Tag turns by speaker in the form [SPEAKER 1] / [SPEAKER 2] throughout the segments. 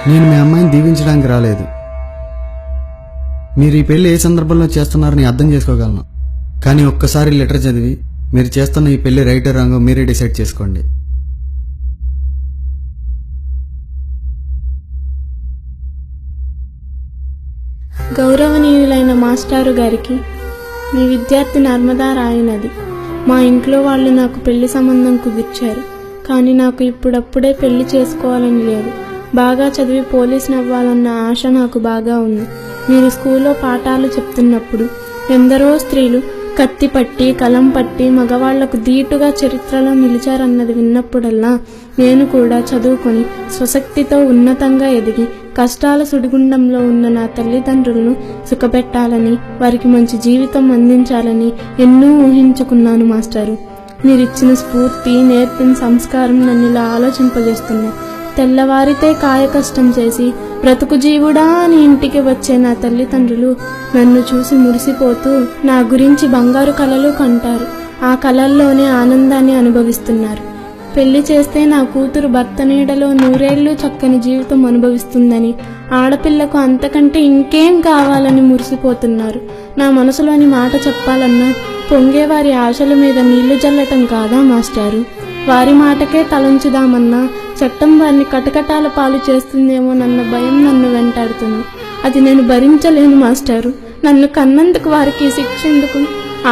[SPEAKER 1] నేను మీ అమ్మాయిని దీవించడానికి రాలేదు. మీరు ఈ పెళ్లి ఏ సందర్భంలో చేస్తున్నారని అర్థం చేసుకోగలను. కానీ ఒక్కసారి లెటర్ చదివి మీరు చేస్తున్న ఈ పెళ్లి రైట్ రాంగో మీరే డిసైడ్ చేసుకోండి.
[SPEAKER 2] గౌరవనీయులైన మాస్టారు గారికి, మీ విద్యార్థి నర్మదా రాయినది. మా ఇంట్లో వాళ్ళు నాకు పెళ్లి సంబంధం కుదిర్చారు. కానీ నాకు ఇప్పుడప్పుడే పెళ్లి చేసుకోవాలని లేదు. బాగా చదివి పోలీసుని అవ్వాలన్న ఆశ నాకు బాగా ఉంది. మీరు స్కూల్లో పాఠాలు చెప్తున్నప్పుడు ఎందరో స్త్రీలు కత్తి పట్టి కలం పట్టి మగవాళ్లకు ధీటుగా చరిత్రలో నిలిచారన్నది విన్నప్పుడల్లా నేను కూడా చదువుకొని స్వశక్తితో ఉన్నతంగా ఎదిగి కష్టాల సుడిగుండంలో ఉన్న నా తల్లిదండ్రులను సుఖపెట్టాలని, వారికి మంచి జీవితం అందించాలని ఎన్నో ఊహించుకున్నాను మాస్టారు. మీరిచ్చిన స్ఫూర్తి, నేర్పిన సంస్కారం నన్ను ఇలా ఆలోచింపజేస్తున్నాయి. తెల్లవారితే కాయ కష్టం చేసి బ్రతుకు జీవుడా అని ఇంటికి వచ్చే నా తల్లిదండ్రులు నన్ను చూసి మురిసిపోతూ నా గురించి బంగారు కలలు కంటారు. ఆ కలల్లోనే ఆనందాన్ని అనుభవిస్తున్నారు. పెళ్లి చేస్తే నా కూతురు భర్త నీడలో 100 ఏళ్ళు చక్కని జీవితం అనుభవిస్తుందని, ఆడపిల్లకు అంతకంటే ఇంకేం కావాలని మురిసిపోతున్నారు. నా మనసులోని మాట చెప్పాలన్నా పొంగేవారి ఆశల మీద నీళ్లు జల్లటం కాదా మాస్టారు? వారి మాటకే తలంచుదామన్నా చట్టం వారిని కటకటాల పాలు చేస్తుందేమోనన్న భయం నన్ను వెంటాడుతుంది. అది నేను భరించలేను మాస్టారు. నన్ను కన్నందుకు వారికి శిక్ష ఎందుకు?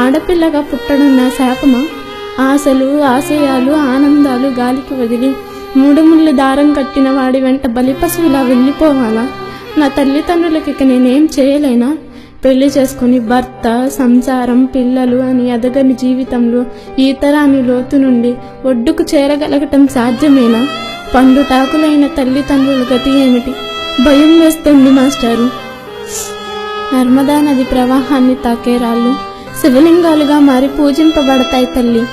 [SPEAKER 2] ఆడపిల్లగా పుట్టడం నా శాపమా? ఆశలు, ఆశయాలు, ఆనందాలు గాలికి వదిలి 3 ముళ్ళు దారం కట్టిన వాడి వెంట బలిపశువులా వెళ్ళిపోవాలా? నా తల్లిదండ్రులకి ఇక నేనేం చేయలేనా? పెళ్లి చేసుకుని భర్త, సంసారం, పిల్లలు అని ఎదగని జీవితంలో ఈతరాని లోతు నుండి ఒడ్డుకు చేరగలగటం సాధ్యమేనా? పండుటాకులైన తల్లిదండ్రుల గతి ఏమిటి? భయం వేస్తుంది మాస్టారు. నర్మదా నది ప్రవాహాన్ని తాకే రాళ్ళు శివలింగాలుగా మారి పూజింపబడతాయి తల్లి.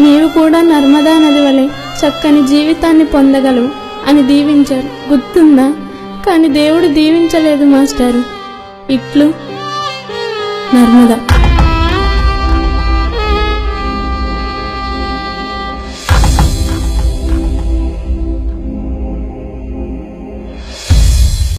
[SPEAKER 2] నీవు కూడా నర్మదా నది వలె చక్కని జీవితాన్ని పొందగలవు అని దీవించారు, గుర్తుందా? కానీ దేవుడు దీవించలేదు మాస్టారు. ఇట్లు నర్మదా.